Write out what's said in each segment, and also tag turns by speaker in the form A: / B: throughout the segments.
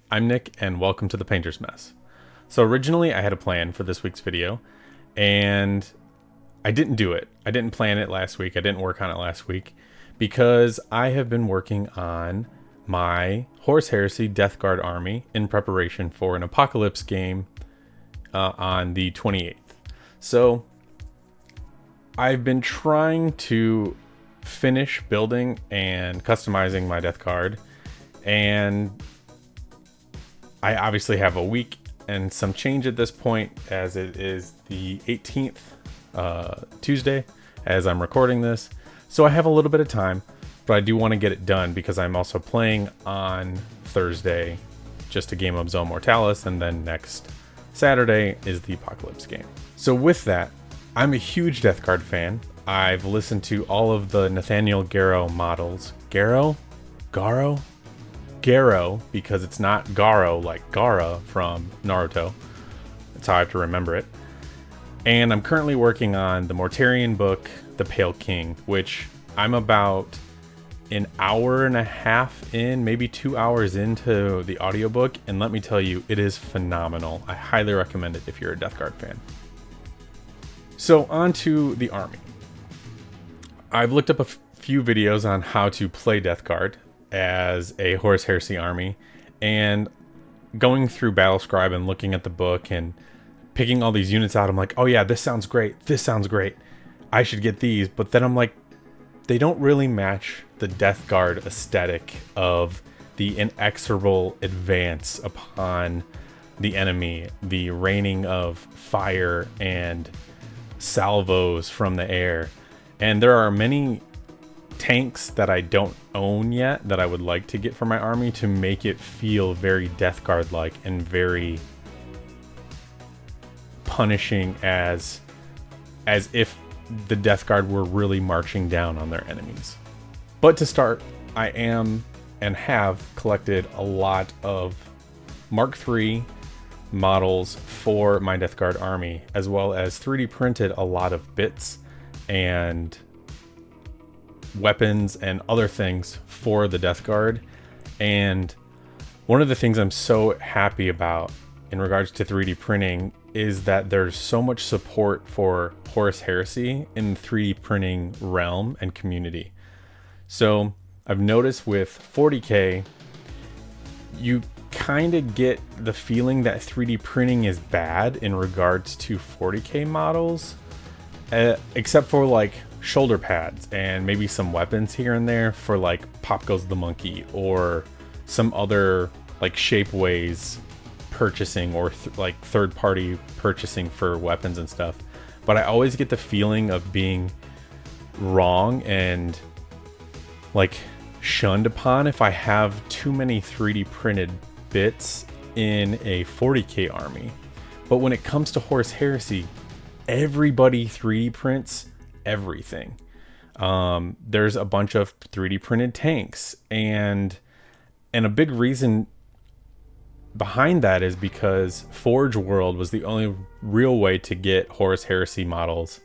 A: I'm Nick, and welcome to the Painter's Mess. So originally I had a plan for this week's video, and I didn't do it. I didn't plan it last week. I didn't work on it last week because I have been working on my Horus Heresy Death Guard army in preparation for an Apocalypse game on the 28th. So I've been trying to finish building and customizing my Death Guard, and I obviously have a week and some change at this point, as it is the 18th, Tuesday, as I'm recording this. So I have a little bit of time, but I do want to get it done because I'm also playing on Thursday just a game of Zone Mortalis, and then next Saturday is the Apocalypse game. So with that, I'm a huge Death Guard fan. I've listened to all of the Nathaniel Garrow models. Garrow, because it's not Garo like Gaara from Naruto. That's how I have to remember it. And I'm currently working on the Mortarion book, The Pale King, which I'm about an hour and a half in, maybe 2 hours into the audiobook, and let me tell you, it is phenomenal. I highly recommend it if you're a Death Guard fan. So on to the army. I've looked up a few videos on how to play Death Guard as a Horus Heresy army, and going through Battlescribe and looking at the book and picking all these units out, I'm like, oh yeah, this sounds great, I should get these. But then I'm like, they don't really match the Death Guard aesthetic of the inexorable advance upon the enemy, the raining of fire and salvos from the air. And there are many tanks that I don't own yet that I would like to get for my army to make it feel very Death Guard like and very punishing, as if the Death Guard were really marching down on their enemies. But to start, I am and have collected a lot of Mark III models for my Death Guard army, as well as 3D printed a lot of bits and weapons and other things for the Death Guard. And one of the things I'm so happy about in regards to 3D printing is that there's so much support for Horus Heresy in the 3D printing realm and community. So I've noticed with 40K, you kind of get the feeling that 3D printing is bad in regards to 40K models, except for like shoulder pads and maybe some weapons here and there for like Pop Goes the Monkey or some other like Shapeways purchasing or like third-party purchasing for weapons and stuff. But I always get the feeling of being wrong and like shunned upon if I have too many 3D printed bits in a 40K army. But when it comes to Horus Heresy, everybody 3D prints everything. There's a bunch of 3D printed tanks, and a big reason behind that is because Forge World was the only real way to get Horus Heresy models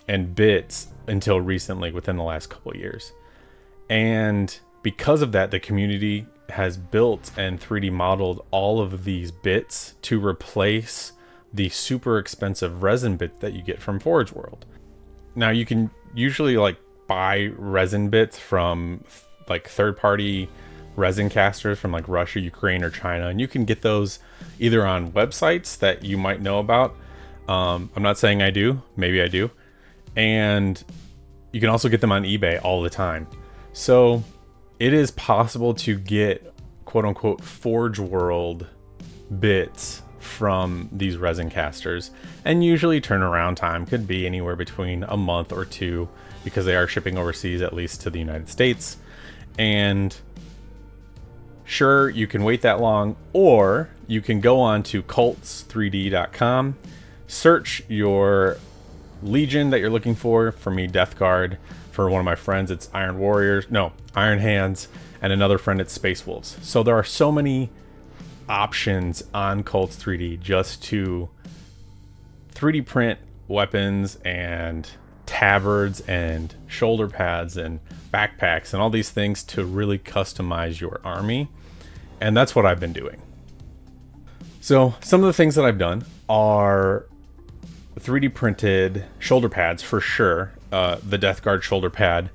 A: and bits until recently, within the last couple of years. And because of that, the community has built and 3D modeled all of these bits to replace the super expensive resin bits that you get from Forge World. Now you can usually like buy resin bits from like third-party resin casters from like Russia, Ukraine, or China, and you can get those either on websites that you might know about. I'm not saying I do, maybe I do. And you can also get them on eBay all the time. So it is possible to get quote unquote Forge World bits from these resin casters, and usually turnaround time could be anywhere between a month or two because they are shipping overseas, at least to the United States. And sure, you can wait that long, or you can go on to cults3d.com, search your legion that you're looking for me, Death Guard. For one of my friends, it's Iron Hands, and another friend, it's Space Wolves. So there are so many options on Cults 3D just to 3D print weapons and tabards and shoulder pads and backpacks and all these things to really customize your army. And that's what I've been doing. So some of the things that I've done are 3D printed shoulder pads for sure, the Death Guard shoulder pad,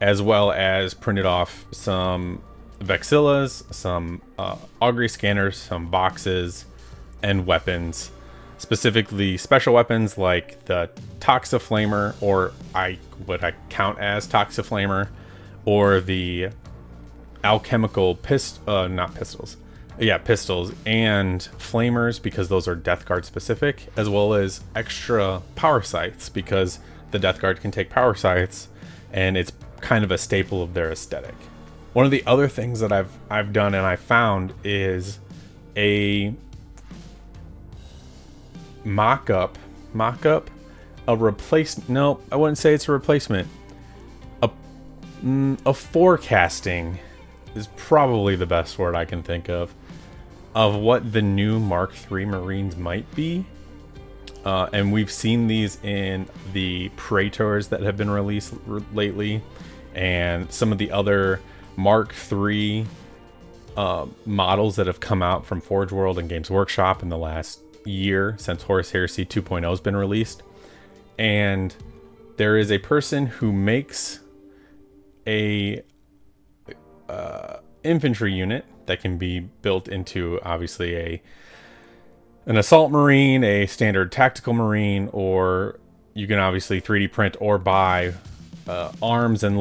A: as well as printed off some Vexillas, some augury scanners, some boxes, and weapons. Specifically special weapons like the Toxaflamer, or what I count as Toxaflamer, or the alchemical pistols, and flamers, because those are Death Guard specific, as well as extra power sights, because the Death Guard can take power sights, and it's kind of a staple of their aesthetic. One of the other things that I've done and I found is a mock-up, a replacement. No, I wouldn't say it's a replacement. A forecasting is probably the best word I can think of what the new Mark III Marines might be. And we've seen these in the Praetors that have been released lately, and some of the other Mark III models that have come out from Forge World and Games Workshop in the last year since Horus Heresy 2.0 has been released. And there is a person who makes a infantry unit that can be built into obviously an assault marine, a standard tactical marine, or you can obviously 3D print or buy arms and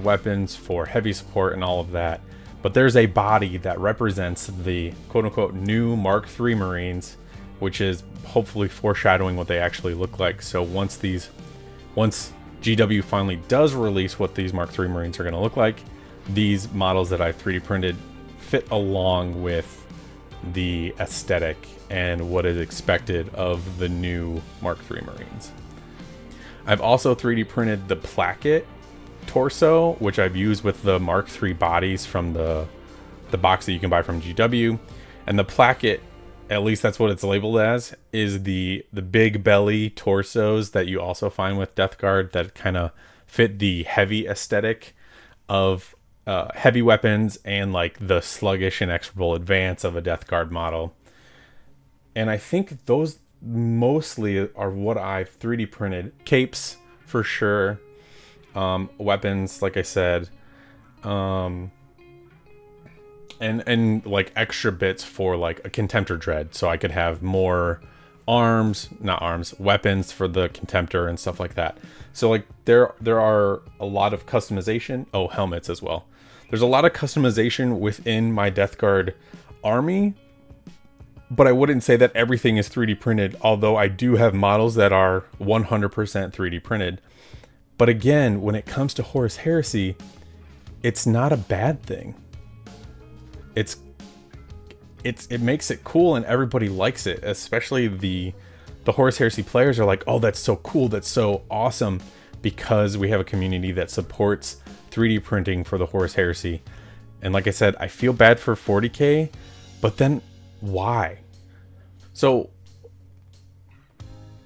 A: weapons for heavy support and all of that. But there's a body that represents the quote-unquote new Mark III Marines, which is hopefully foreshadowing what they actually look like. So once GW finally does release what these Mark III Marines are going to look like, these models that I've 3D printed fit along with the aesthetic and what is expected of the new Mark III Marines. I've also 3D printed the placket torso, which I've used with the Mark III bodies from the box that you can buy from GW. And the placket, at least that's what it's labeled as, is the big belly torsos that you also find with Death Guard that kind of fit the heavy aesthetic of heavy weapons and like the sluggish and inexorable advance of a Death Guard model. And I think those mostly are what I've 3D printed. Capes for sure. Weapons, like I said, and like extra bits for like a Contemptor Dread, so I could have more weapons for the Contemptor and stuff like that. So like there are a lot of customization. Oh, helmets as well. There's a lot of customization within my Death Guard army, but I wouldn't say that everything is 3D printed, although I do have models that are 100% 3D printed. But again, when it comes to Horus Heresy, it's not a bad thing. It makes it cool and everybody likes it, especially the Horus Heresy players are like, oh, that's so cool, that's so awesome, because we have a community that supports 3D printing for the Horus Heresy. And like I said, I feel bad for 40K, but then why? So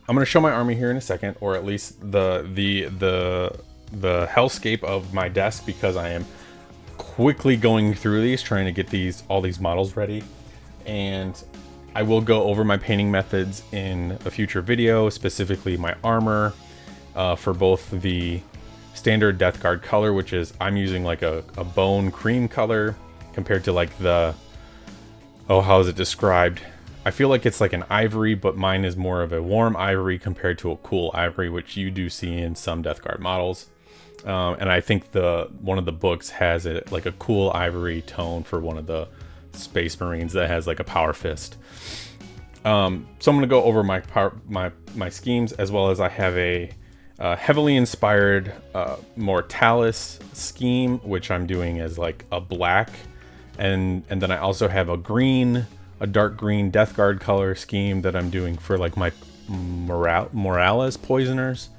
A: I'm going to show my army here in a second, or at least the hellscape of my desk, because I am quickly going through these, trying to get all these models ready. And I will go over my painting methods in a future video, specifically my armor for both the standard Death Guard color, which is I'm using like a bone cream color, compared to like how is it described? I feel like it's like an ivory, but mine is more of a warm ivory compared to a cool ivory, which you do see in some Death Guard models. And I think one of the books has like a cool ivory tone for one of the Space Marines that has like a power fist. So I'm going to go over my schemes, as well as I have a heavily inspired Mortalis scheme, which I'm doing as like a black, and then I also have a dark green Death Guard color scheme that I'm doing for like my Morales Poisoners,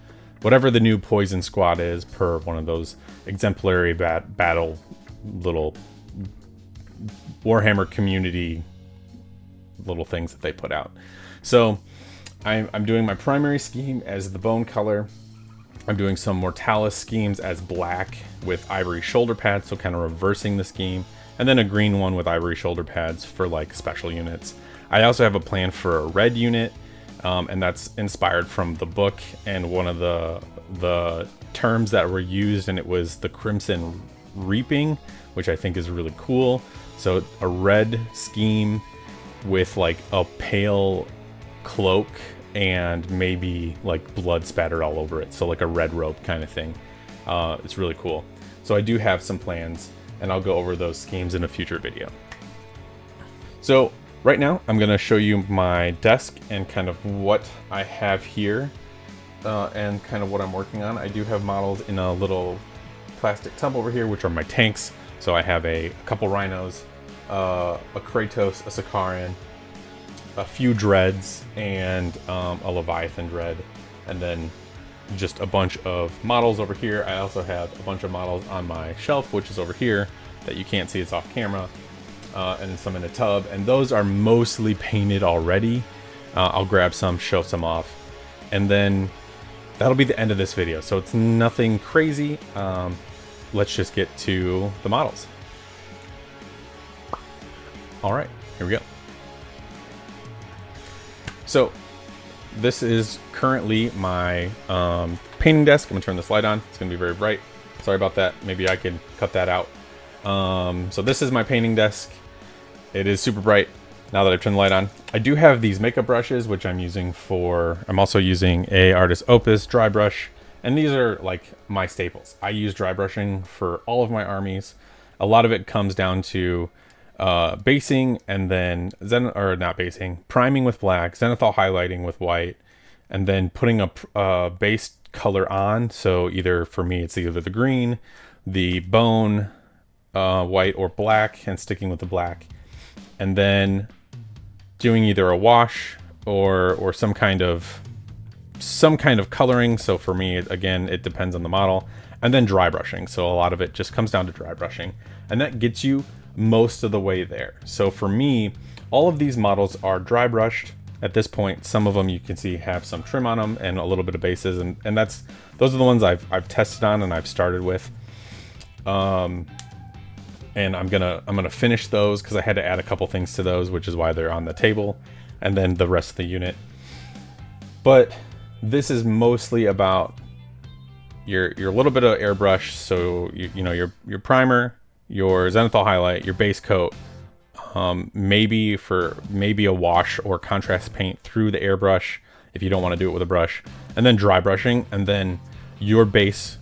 A: whatever the new Poison Squad is, per one of those exemplary battle little Warhammer community little things that they put out. So I'm doing my primary scheme as the bone color, I'm doing some Mortalis schemes as black with ivory shoulder pads, so kind of reversing the scheme, and then a green one with ivory shoulder pads for like special units. I also have a plan for a red unit, and that's inspired from the book and one of the terms that were used, and it was the Crimson Reaping, which I think is really cool. So a red scheme with like a pale cloak and maybe like blood spattered all over it, so like a red rope kind of thing. It's really cool. So I do have some plans, and I'll go over those schemes in a future video. So right now I'm going to show you my desk and kind of what I have here, and kind of what I'm working on. I do have models in a little plastic tub over here, which are my tanks. So I have a couple rhinos, a Kratos, a Sakaran, a few dreads, and a Leviathan dread, and then just a bunch of models over here. I also have a bunch of models on my shelf, which is over here, that you can't see, it's off camera, and some in a tub, and those are mostly painted already. I'll grab some, show some off, and then that'll be the end of this video. So it's nothing crazy. Let's just get to the models. All right, here we go. So this is currently my painting desk. I'm gonna turn this light on. It's gonna be very bright. Sorry about that. Maybe I could cut that out. So this is my painting desk. It is super bright now that I've turned the light on. I do have these makeup brushes, which I'm using for, I'm also using a Artis Opus dry brush. And these are like my staples. I use dry brushing for all of my armies. A lot of it comes down to basing, and then priming with black, zenithal highlighting with white, and then putting a base color on. So either, for me, it's either the green, the bone, white, or black, and sticking with the black, and then doing either a wash or some kind of coloring. So for me, again, it depends on the model, and then dry brushing. So a lot of it just comes down to dry brushing, and that gets you most of the way there. So for me, all of these models are dry brushed at this point. Some of them you can see have some trim on them and a little bit of bases, and those are the ones I've tested on and I've started with. And I'm gonna finish those because I had to add a couple things to those, which is why they're on the table, and then the rest of the unit. But this is mostly about your little bit of airbrush. So you know your primer, your zenithal highlight, your base coat, maybe a wash or contrast paint through the airbrush if you don't want to do it with a brush, and then dry brushing, and then your base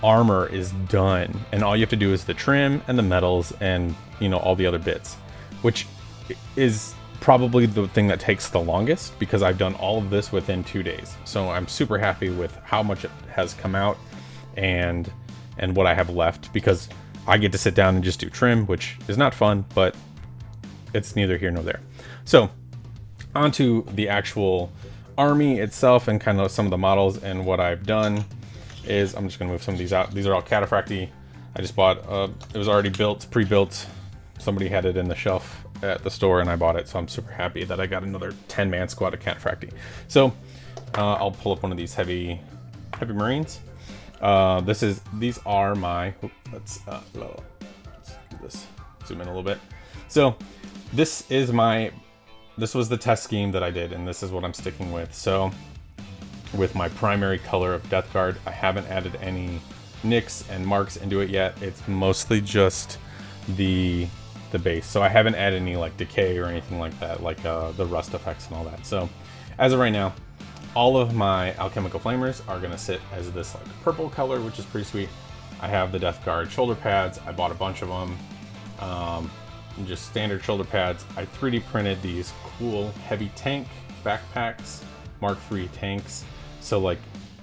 A: armor is done, and all you have to do is the trim and the metals and all the other bits, which is probably the thing that takes the longest because I've done all of this within 2 days. So I'm super happy with how much it has come out and what I have left, because I get to sit down and just do trim, which is not fun, but it's neither here nor there. So onto the actual army itself and kind of some of the models. And what I've done is, I'm just gonna move some of these out. These are all Cataphractii. I just bought, it was already built, pre-built. Somebody had it in the shelf at the store and I bought it. So I'm super happy that I got another 10-man squad of Cataphractii. So I'll pull up one of these heavy Marines. These are my, let's do this, zoom in a little bit. So this was the test scheme that I did, and this is what I'm sticking with. So with my primary color of Death Guard, I haven't added any nicks and marks into it yet. It's mostly just the base. So I haven't added any like decay or anything like that, like the rust effects and all that. So as of right now, all of my Alchemical Flamers are gonna sit as this like purple color, which is pretty sweet. I have the Death Guard shoulder pads. I bought a bunch of them, just standard shoulder pads. I 3D printed these cool heavy tank backpacks, Mark III tanks. So like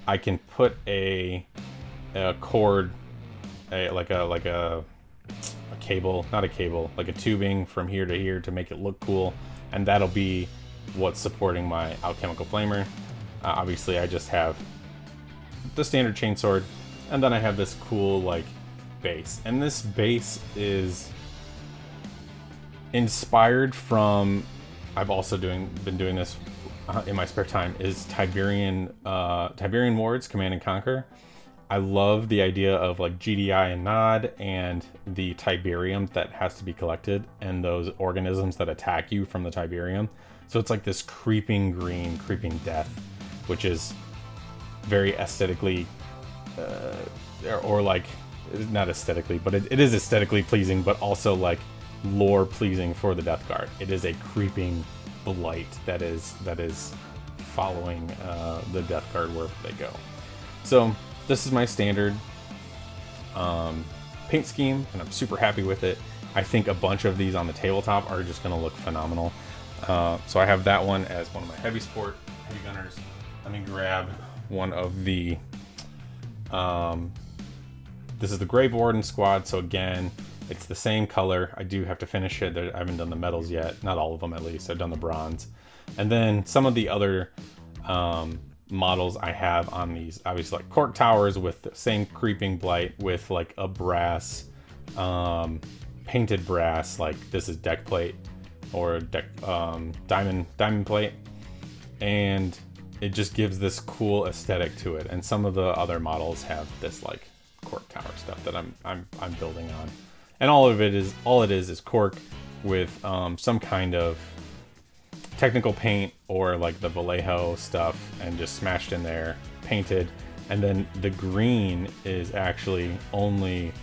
A: I can put a cord, like a cable, not a cable, like a tubing from here to here to make it look cool, and that'll be what's supporting my Alchemical Flamer. Obviously I just have the standard chainsword, and then I have this cool like base, and this base is inspired from, I've also been doing this in my spare time is Tiberian Ward's Command and Conquer. I love the idea of like GDI and Nod and the Tiberium that has to be collected and those organisms that attack you from the Tiberium. So it's like this creeping green, creeping death, which is very aesthetically, or like, not aesthetically, but it is aesthetically pleasing, but also like lore pleasing for the Death Guard. It is a creeping blight that is following the Death Guard wherever they go. So this is my standard paint scheme, and I'm super happy with it. I think a bunch of these on the tabletop are just going to look phenomenal. So I have that one as one of my heavy gunners. Let me grab one of the this is the Grave Warden squad. So again, it's the same color. I do have to finish it. I haven't done the metals yet, not all of them at least. I've done the bronze, and then some of the other models I have on these, obviously, like Cork Towers with the same creeping blight with like a brass, painted brass, like this is deck plate or deck diamond plate, and it just gives this cool aesthetic to it. And some of the other models have this like Cork Tower stuff that I'm building on, and all it is cork with some kind of technical paint or like the Vallejo stuff and just smashed in there, painted. And then the green is actually only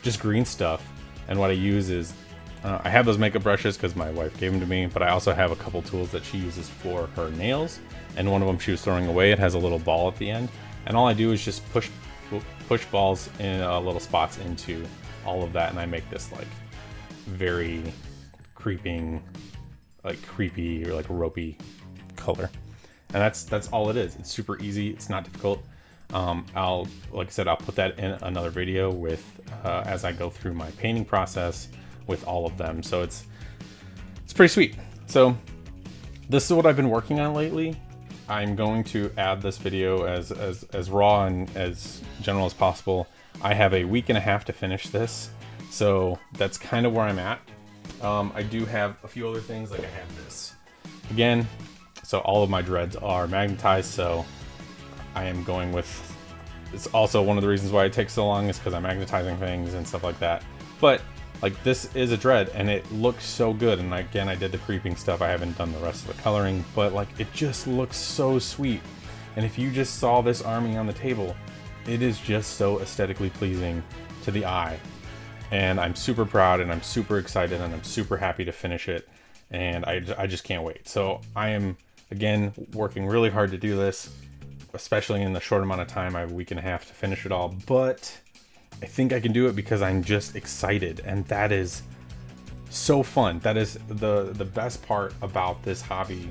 A: just green stuff. And what I use is I have those makeup brushes because my wife gave them to me, but I also have a couple tools that she uses for her nails, and one of them she was throwing away. It has a little ball at the end, and all I do is just push balls in little spots into all of that, and I make this like very creepy or like ropey color. And that's all it is. It's super easy. It's not difficult. Like I said, I'll put that in another video with as I go through my painting process with all of them. So it's pretty sweet. So this is what I've been working on lately. I'm going to add this video as raw and as general as possible. I have a week and a half to finish this, so that's kind of where I'm at. I do have a few other things, like I have this again. So all of my dreads are magnetized, so I am going with, it's also one of the reasons why it takes so long is because I'm magnetizing things and stuff like that. But like, this is a dread and it looks so good. And again, I did the creeping stuff. I haven't done the rest of the coloring, but like, it just looks so sweet. And if you just saw this army on the table, it is just so aesthetically pleasing to the eye. And I'm super proud and I'm super excited and I'm super happy to finish it. And I just can't wait. So I am, again, working really hard to do this, especially in the short amount of time. I have a week and a half to finish it all, but I think I can do it because I'm just excited, and that is so fun. That is the best part about this hobby,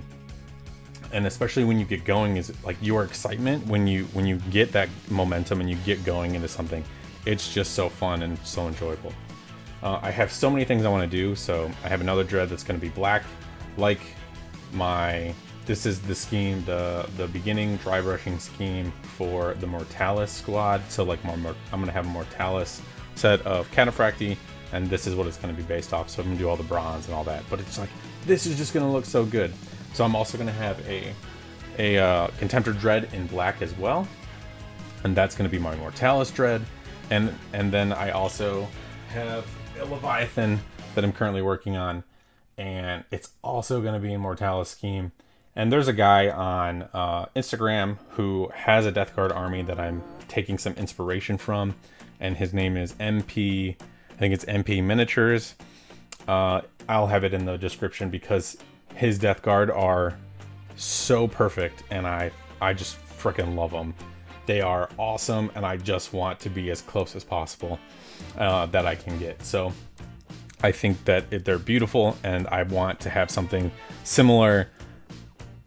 A: and especially when you get going, is like your excitement when you get that momentum and you get going into something. It's just so fun and so enjoyable. I have so many things I want to do. So I have another dread that's going to be black, like this is the scheme, the beginning dry brushing scheme for the Mortalis squad. So like I'm going to have a Mortalis set of Cataphracti, and this is what it's going to be based off. So I'm going to do all the bronze and all that, but it's like, this is just going to look so good. So I'm also going to have a Contemptor dread in black as well, and that's going to be my Mortalis dread. And then I also have a Leviathan that I'm currently working on, and it's also going to be in Mortalis scheme. And there's a guy on Instagram who has a Death Guard army that I'm taking some inspiration from, and his name is MP, I think it's MP Miniatures. I'll have it in the description because his Death Guard are so perfect, and I just freaking love them. They are awesome, and I just want to be as close as possible that I can get. So I think that they're beautiful, and I want to have something similar,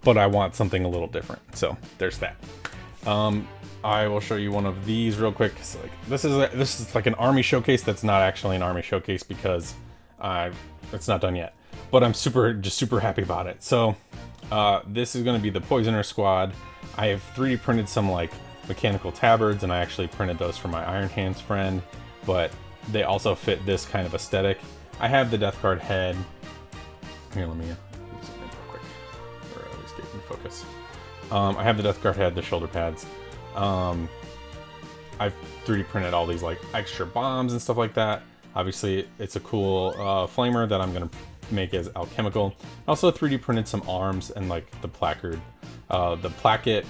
A: but I want something a little different. So there's that. I will show you one of these real quick. So like, this is like an army showcase that's not actually an army showcase because it's not done yet. But I'm super happy about it. So this is going to be the Poisoner squad. I have 3D printed some like mechanical tabards, and I actually printed those for my Iron Hands friend, but they also fit this kind of aesthetic. I have the Death Guard head. Here, let me zoom in real quick. Or at least get in focus. I have the Death Guard head, the shoulder pads. I've 3D printed all these like extra bombs and stuff like that. Obviously, it's a cool flamer that I'm gonna make as alchemical. Also 3D printed some arms and like the placard, the placket,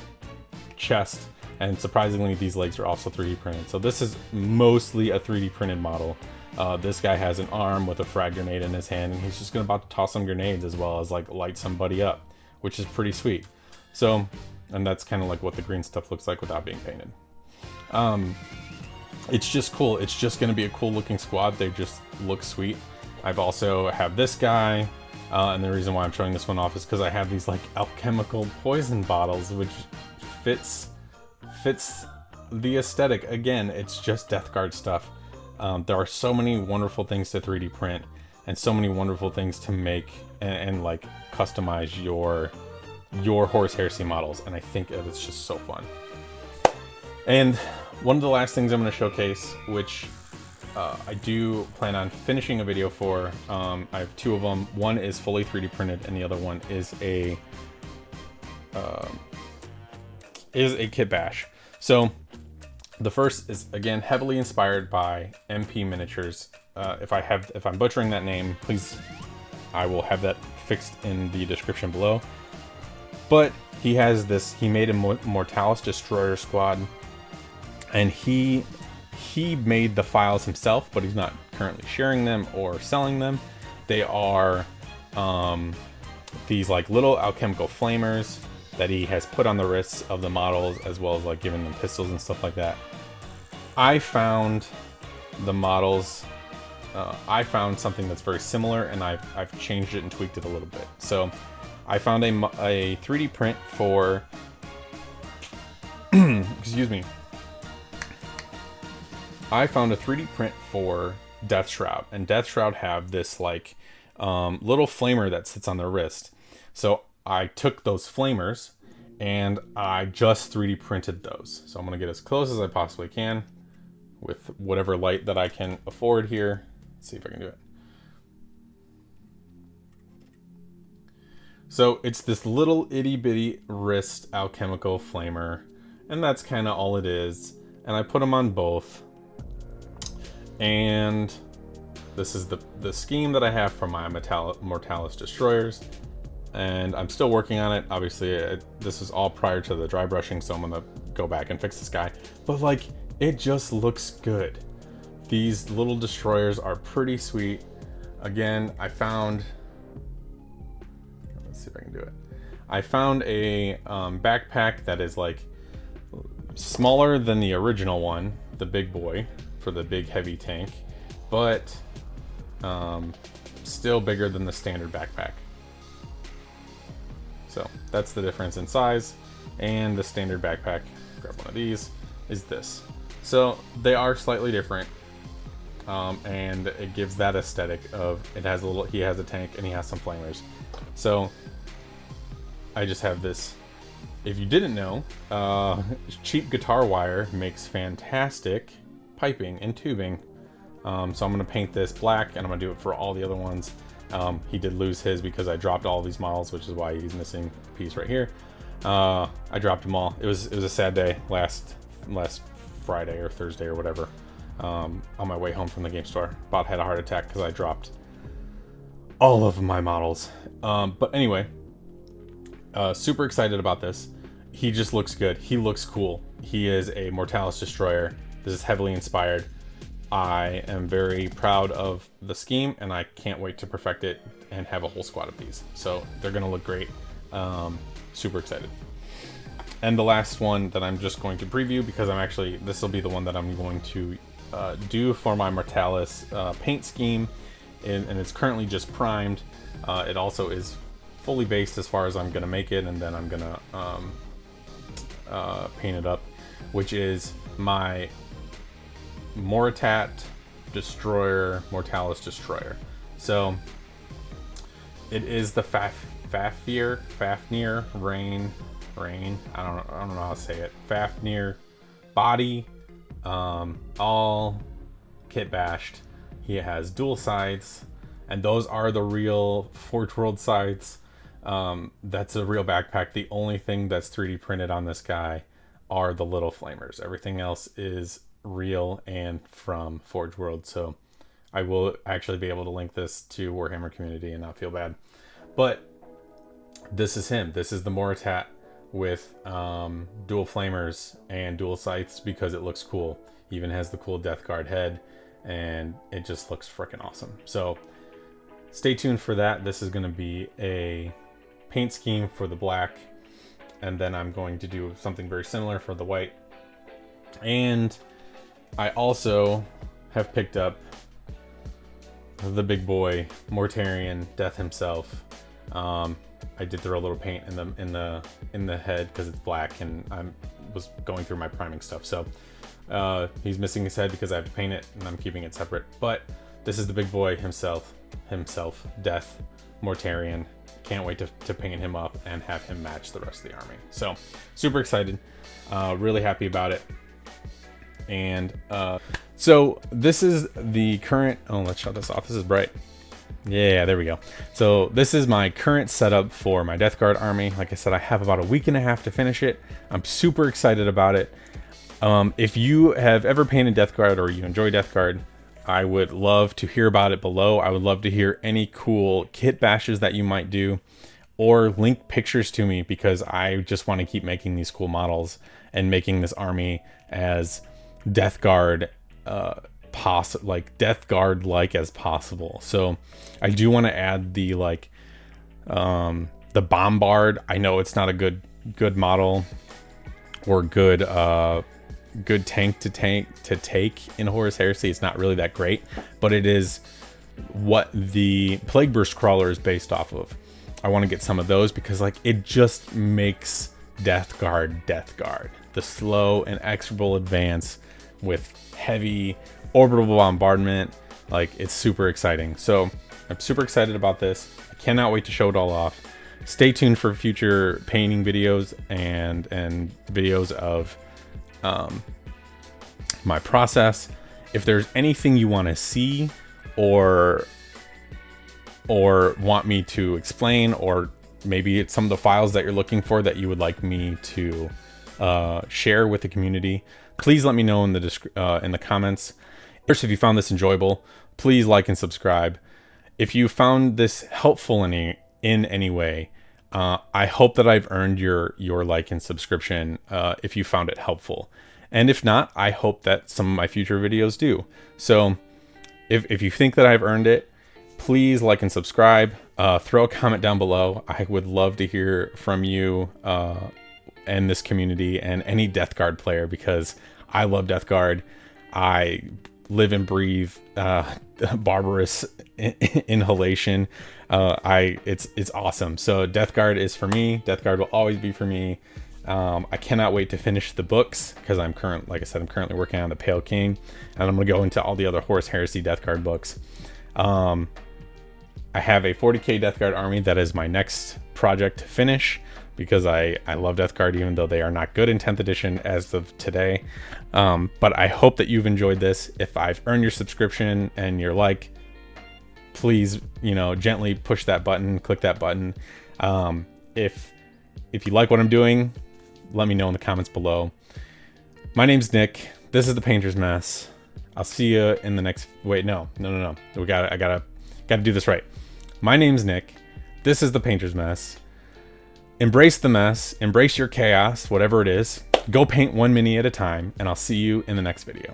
A: chest, and surprisingly these legs are also 3D printed. So this is mostly a 3D printed model. This guy has an arm with a frag grenade in his hand, and he's just about to toss some grenades as well as like light somebody up, which is pretty sweet. So, and that's kind of like what the green stuff looks like without being painted. It's just cool. It's just going to be a cool looking squad. They just look sweet. I've also have this guy, and the reason why I'm showing this one off is because I have these like alchemical poison bottles, which fits the aesthetic. Again, it's just Death Guard stuff. There are so many wonderful things to 3D print and so many wonderful things to make and like customize your Horus Heresy models, and I think that it's just so fun. And one of the last things I'm going to showcase, which I do plan on finishing a video for, I have two of them. One is fully 3D printed, and the other one is a kit bash. So the first is again heavily inspired by MP Miniatures. If I'm butchering that name, please, I will have that fixed in the description below. But he has this. He made a Mortalis Destroyer squad, and he made the files himself, but he's not currently sharing them or selling them. They are these like little alchemical flamers that he has put on the wrists of the models, as well as like giving them pistols and stuff like that. I found the models. I found something that's very similar, and I've changed it and tweaked it a little bit. So I found a 3D print for excuse me. I found a 3D print for Death Shroud, and Death Shroud have this like little flamer that sits on their wrist. So I took those flamers and I just 3D printed those. So I'm gonna get as close as I possibly can with whatever light that I can afford here. Let's see if I can do it. So it's this little itty bitty wrist alchemical flamer, and that's kind of all it is. And I put them on both. And this is the scheme that I have for my Mortalis Destroyers, and I'm still working on it. Obviously, this is all prior to the dry brushing, so I'm gonna go back and fix this guy. But like, it just looks good. These little destroyers are pretty sweet. Again, I found, let's see if I can do it. I found a backpack that is like smaller than the original one, the big boy, for the big heavy tank, but still bigger than the standard backpack. So that's the difference in size. And the standard backpack, grab one of these, is this. So they are slightly different, and it gives that aesthetic of, it has a little, he has a tank and he has some flamers. So I just have this. If you didn't know, cheap guitar wire makes fantastic piping and tubing. So I'm going to paint this black, and I'm going to do it for all the other ones. He did lose his because I dropped all these models, which is why he's missing a piece right here. I dropped them all. It was a sad day last Friday or Thursday or whatever. On my way home from the game store, about had a heart attack because I dropped all of my models. But anyway, super excited about this. He just looks good. He looks cool. He is a Mortalis Destroyer. This is heavily inspired. I am very proud of the scheme, and I can't wait to perfect it and have a whole squad of these. So they're gonna look great. Super excited. And the last one that I'm just going to preview, because this will be the one that I'm going to do for my Mortalis paint scheme, and it's currently just primed. It also is fully based as far as I'm gonna make it, and then I'm gonna paint it up, which is my Moritat Destroyer, Mortalis Destroyer. So it is the Fafnir Rain. I don't know how to say it. Fafnir body, all kit bashed. He has dual sides, and those are the real Forge World sides. That's a real backpack. The only thing that's 3D printed on this guy are the little flamers. Everything else is real and from Forge World. So I will actually be able to link this to Warhammer Community and not feel bad. But this is him. This is the Moritat with dual flamers and dual sights because it looks cool. Even has the cool Death Guard head, and it just looks freaking awesome. So stay tuned for that. This is going to be a paint scheme for the black, and then I'm going to do something very similar for the white. And I also have picked up the big boy Mortarion, Death himself. I did throw a little paint in the head because it's black, and I was going through my priming stuff. So he's missing his head because I have to paint it, and I'm keeping it separate. But this is the big boy himself, Death Mortarion. Can't wait to paint him up and have him match the rest of the army. So super excited, really happy about it. And so this is the current, oh, let's shut this off. This is bright. Yeah, there we go. So this is my current setup for my Death Guard army. Like I said, I have about a week and a half to finish it. I'm super excited about it. If you have ever painted Death Guard or you enjoy Death Guard, I would love to hear about it below. I would love to hear any cool kit bashes that you might do, or link pictures to me, because I just want to keep making these cool models and making this army as Death Guard Death Guard like as possible. So I do want to add the Bombard. I know it's not a good model or good tank to take in Horus Heresy. It's not really that great, but it is what the Plague Burst Crawler is based off of. I want to get some of those because it just makes Death Guard, the slow and execrable advance with heavy orbital bombardment. It's super exciting. So I'm super excited about this. I cannot wait to show it all off. Stay tuned for future painting videos and videos of my process. If there's anything you want to see or want me to explain, or maybe it's some of the files that you're looking for that you would like me to share with the community, please let me know in the comments. First, if you found this enjoyable, please like and subscribe. If you found this helpful in any way, I hope that I've earned your like and subscription if you found it helpful. And if not, I hope that some of my future videos do. So if you think that I've earned it, please like and subscribe. Throw a comment down below. I would love to hear from you and this community and any Death Guard player, because I love Death Guard. I live and breathe barbarous inhalation. It's awesome. So Death Guard is for me. Death Guard will always be for me. I cannot wait to finish the books, because I'm currently working on the Pale King, and I'm gonna go into all the other Horus Heresy Death Guard books. I have a 40k Death Guard army that is my next project to finish, because I love Death Guard, even though they are not good in 10th edition as of today. But I hope that you've enjoyed this. If I've earned your subscription and your like, please, gently push that button, click that button. If you like what I'm doing, let me know in the comments below. My name's Nick. This is the Painter's Mess. I'll see you in the next. Wait, no. I gotta do this right. My name's Nick. This is the Painter's Mess. Embrace the mess. Embrace your chaos, whatever it is. Go paint one mini at a time, and I'll see you in the next video.